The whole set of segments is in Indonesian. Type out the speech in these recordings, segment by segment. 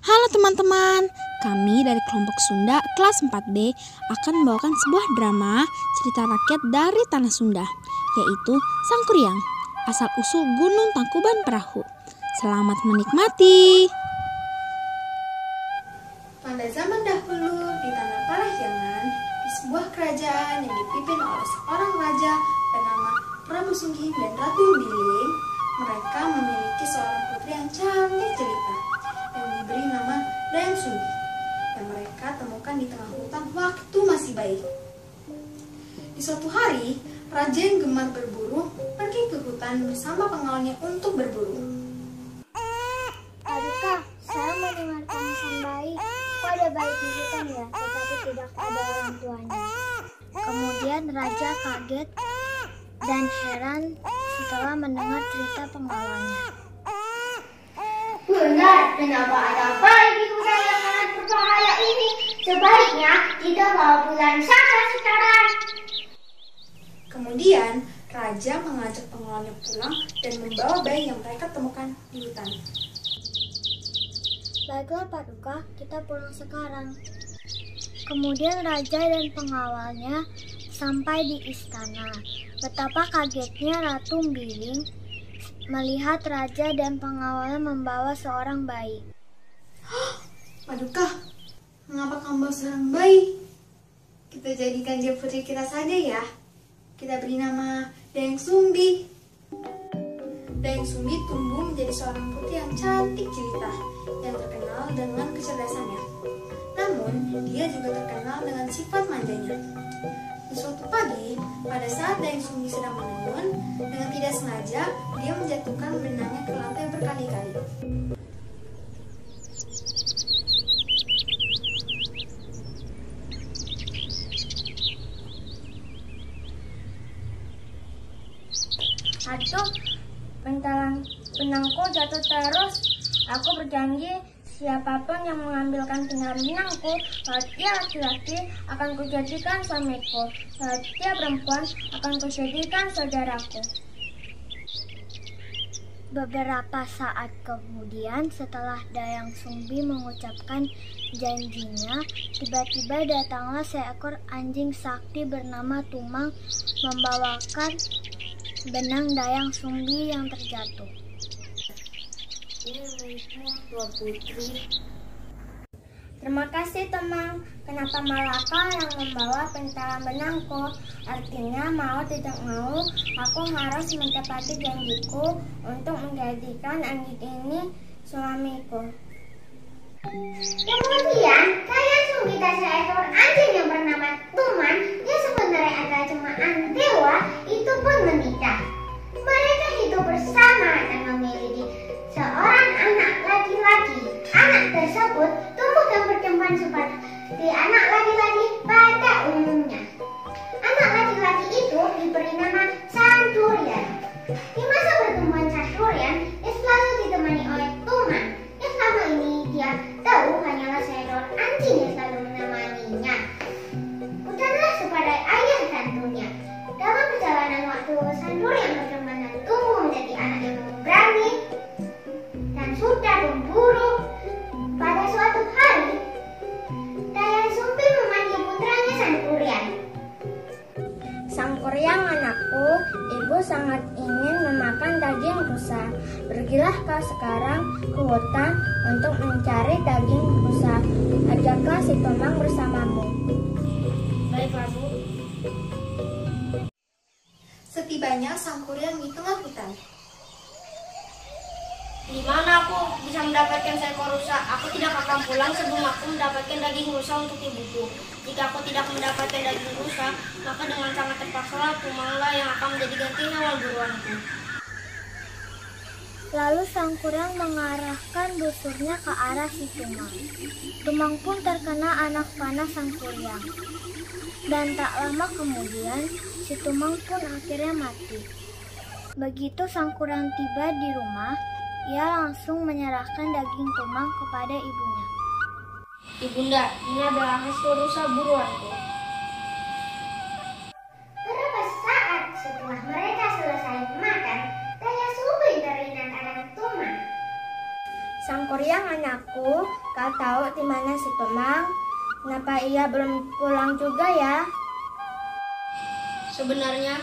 Halo teman-teman, kami dari kelompok Sunda kelas 4B akan membawakan sebuah drama cerita rakyat dari Tanah Sunda, yaitu Sangkuriang, asal-usul Gunung Tangkuban Perahu. Selamat menikmati. Pada zaman dahulu di Tanah Parahyangan, di sebuah kerajaan yang dipimpin oleh seorang raja bernama Prabu Sunggi dan Ratu Biling, mereka memiliki seorang putri yang cantik jelita yang diberi nama Dayang Sumbi, yang mereka temukan di tengah hutan waktu masih bayi. Di suatu hari, raja yang gemar berburu pergi ke hutan bersama pengawalnya untuk berburu. Aduh kak, saya mendengar tangisan bayi. Kok ada bayi di hutan ya, tetapi tidak ada orang tuanya. Kemudian raja kaget dan heran setelah mendengar cerita pengawalnya. Benar, kenapa ada bayi di hutan yang sangat berbahaya ini? Sebaiknya kita bawa pulang saja sekarang. Kemudian, raja mengajak pengawalnya pulang dan membawa bayi yang mereka temukan di hutan. Baiklah Paduka, kita pulang sekarang. Kemudian raja dan pengawalnya sampai di istana. Betapa kagetnya Ratu Biling melihat raja dan pengawalnya membawa seorang bayi. Paduka, mengapa kamu bawa seorang bayi? Kita jadikan dia putri kita saja ya. Kita beri nama Dayang Sumbi. Dayang Sumbi tumbuh menjadi seorang putri yang cantik jelita, yang terkenal dengan kecerdasannya. Namun, dia juga terkenal dengan sifat manjanya. Di suatu pagi, pada saat Dayang Sumbi sedang menenun, dengan tidak sengaja, dia menjatuhkan benangnya ke lantai berkali-kali. Aduh, benangku jatuh terus. Aku berjanji siapapun yang mengambilkan benangku, kalau dia laki-laki akan kujadikan suamiku, kalau dia perempuan akan kujadikan saudaraku. Beberapa saat kemudian setelah Dayang Sumbi mengucapkan janjinya, tiba-tiba datanglah seekor anjing sakti bernama Tumang membawakan benang Dayang Sumbi yang terjatuh. Ini milikmu, Tua Putri. Terima kasih, Tumang. Kenapa malah kau yang membawa pentalan benangku? Artinya mau tidak mau, aku harus menepati janjiku untuk menjadikan anjing ini suamiku. Kemudian, Dayang Sumbi dan seekor anjing yang bernama Tuman, yang sebenarnya adalah jemaah dewa, itu pun menikah. Mereka hidup bersama dan memiliki seorang anak laki-laki. Anak tersebut tumbuh dan berkembang seperti anak laki-laki pada umumnya. Anak laki-laki itu diberi nama Santurian. Di masa pertumbuhan Santurian, dia selalu ditemani oleh Tuman, yang selama ini dia tahu hanyalah seekor anjing yang selalu menemaninya. Bukanlah sebagai ayah kandungnya. Dalam perjalanan waktu, Santurian berkembang dan tumbuh menjadi anak yang berani dan sudah berburu. Pada suatu hari, Dayang Sumbi memanggil putranya Sangkuriang. Sangkuriang anakku, ibu sangat ingin memakan daging rusa. Pergilah kau sekarang ke hutan untuk mencari daging rusa. Ajaklah si Tumang bersamamu. Baiklah, Bu. Setibanya Sangkuriang di tengah hutan. Di mana aku bisa mendapatkan seekor rusa? Aku tidak akan pulang sebelum aku mendapatkan daging rusa untuk ibuku. Jika aku tidak mendapatkan daging rusa, maka dengan sangat terpaksa Tumanglah yang akan menjadi ganti hewan buruanku. Lalu Sangkuriang mengarahkan busurnya ke arah si Tumang. Tumang pun terkena anak panah Sangkuriang. Dan tak lama kemudian, si Tumang pun akhirnya mati. Begitu Sangkuriang tiba di rumah, ia langsung menyerahkan daging Tumang kepada ibunya. Ibunda, ini adalah hasil rusa buruanku. Beberapa saat setelah mereka selesai makan, Dayang Sumbi teringat akan Tuman. Sang Kuryang anakku, kau tahu di mana si Tumang? Kenapa ia belum pulang juga ya? Sebenarnya,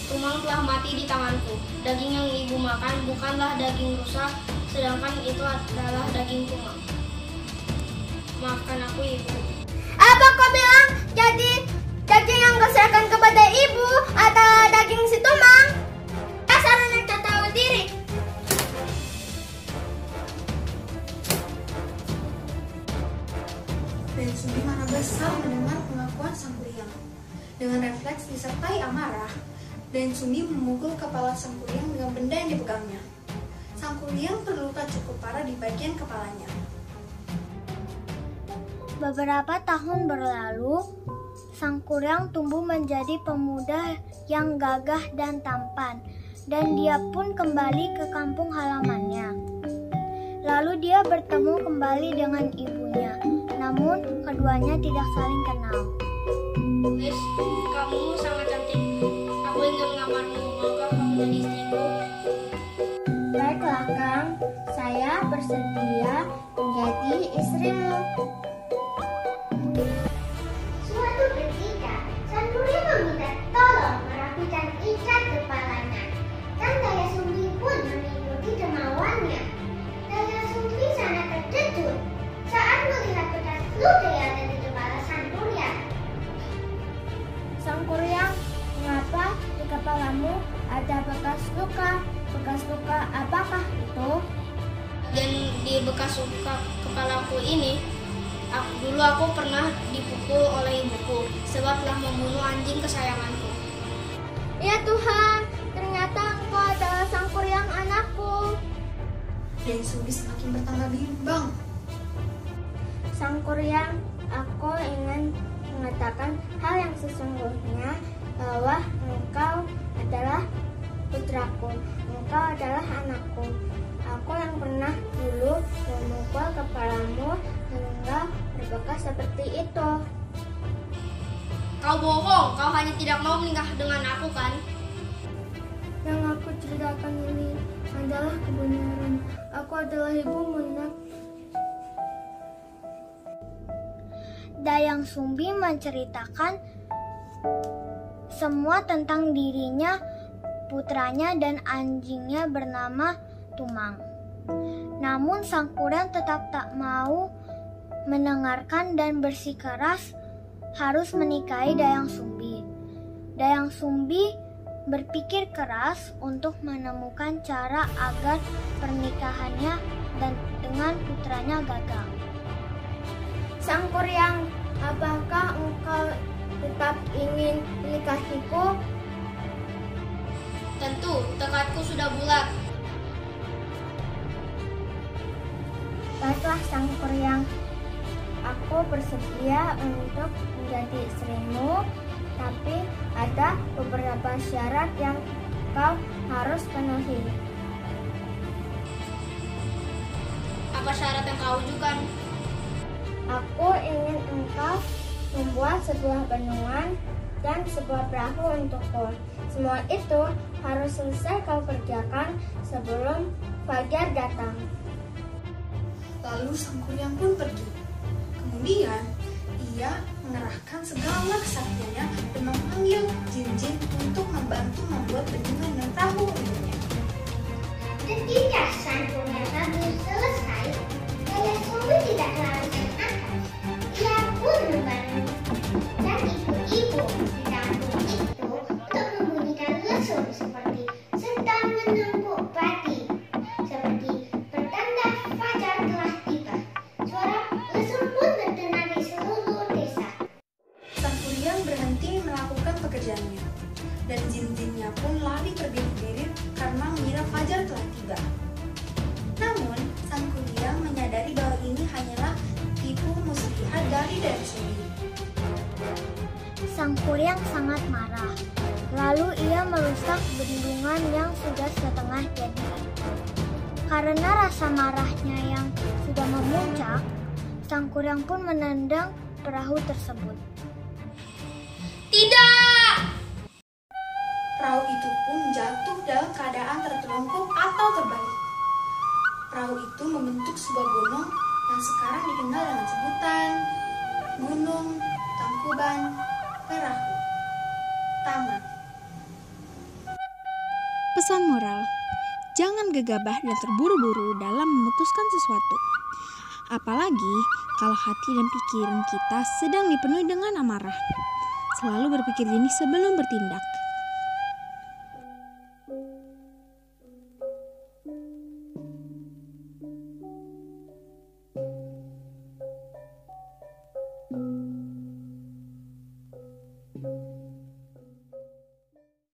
Tumang telah mati di tanganku. Daging yang ibu makan bukanlah daging rusa, sedangkan itu adalah daging Tumang. Maafkan aku, Ibu. Apa kau bilang jadi daging yang kau serahkan kepada ibu adalah daging si Tumang? Dasar anak tak tahu diri. Dan Sumbi marah besar mendengar pengakuan Sang Kuryang. Dengan refleks disertai amarah, dan Sumbi memukul kepala Sang Kuryang dengan benda yang dipegangnya. Sang Kuryang terluka cukup parah di bagian kepalanya. Beberapa tahun berlalu, Sang Kuryang tumbuh menjadi pemuda yang gagah dan tampan, dan dia pun kembali ke kampung halamannya. Lalu dia bertemu kembali dengan ibunya, namun keduanya tidak saling kenal. Lis, kamu sangat cantik. Aku ingin mengamarmu. Maukah kamu menjadi istriku? Baiklah Kang, saya bersedia menjadi istrimu. Suatu ketika, Sang Kuryang meminta tolong merapikan ikat kepalanya. Dan Daya Sumbi pun mengikuti kemauannya. Daya Sumbi sangat terkejut saat melihat bekas luka yang ada di kepala Sang Kuryang. Sang Kuryang, mengapa di kepalamu ada bekas luka? Bekas luka apakah itu? Dan di bekas luka kepalaku ini, dulu aku pernah dipukul oleh ibuku sebab telah membunuh anjing kesayanganku. Ya Tuhan, ternyata engkau adalah Sang Kuryang anakku. Dan Sumbi semakin bertambah bimbang. Sang Kuryang, aku ingin mengatakan hal yang sesungguhnya, bahwa engkau adalah putraku, engkau adalah anakku. Aku yang pernah dulu memukul kepalamu hingga berbekas seperti itu. Kau bohong, kau hanya tidak mau menikah dengan aku kan? Yang aku ceritakan ini adalah kebenaran. Aku adalah ibumu, Nak. Dayang Sumbi menceritakan semua tentang dirinya, putranya, dan anjingnya bernama Tumang. Namun Sang Kuryang tetap tak mau mendengarkan dan bersikeras harus menikahi Dayang Sumbi. Dayang Sumbi berpikir keras untuk menemukan cara agar pernikahannya dan dengan putranya gagal. Sang Kuryang, apakah engkau tetap ingin menikahiku? Tentu, tekadku sudah bulat. Baiklah Sang Kuryang, aku bersedia untuk menjadi istrimu, tapi ada beberapa syarat yang kau harus penuhi. Apa syarat yang kau ajukan? Aku ingin engkau membuat sebuah bendungan dan sebuah perahu untukku. Semua itu harus selesai kau kerjakan sebelum fajar datang. Lalu Sang Kuryang pun pergi. Kemudian ia mengerahkan segala kesaktiannya dan memanggil jin-jin untuk membantu membuat bendungan dan perahu untuknya. Ketika Sang Kuryang hampir selesai, Daya Sumbi tidak kelihatan akan. Ia pun membantu dan ibu-ibu di kampung itu untuk membunyikan lesung seperti sedang menumpuk padi, seperti pertanda fajar telah tiba. Suara lesung pun terdengar di seluruh desa. Sang Kuryang berhenti melakukan pekerjaannya, dan jin-jinnya pun lari terbirit-birit karena mengira fajar telah tiba. Namun, Sang Kuryang menyadari bahwa ini hanyalah tipu muslihat dari Dayang Sumbi. Sang Kuryang sangat marah. Lalu ia merusak bendungan yang sudah setengah jadi. Karena rasa marahnya yang sudah memuncak, Sang Kuryang pun menendang perahu tersebut. Tidak! Perahu itu pun jatuh dalam keadaan tertelungkup atau terbalik. Perahu itu membentuk sebuah gunung yang sekarang dikenal dengan sebutan Gunung Tangkuban Perahu. Tamat. Pesan moral, jangan gegabah dan terburu-buru dalam memutuskan sesuatu. Apalagi kalau hati dan pikiran kita sedang dipenuhi dengan amarah. Selalu berpikir jernih sebelum bertindak.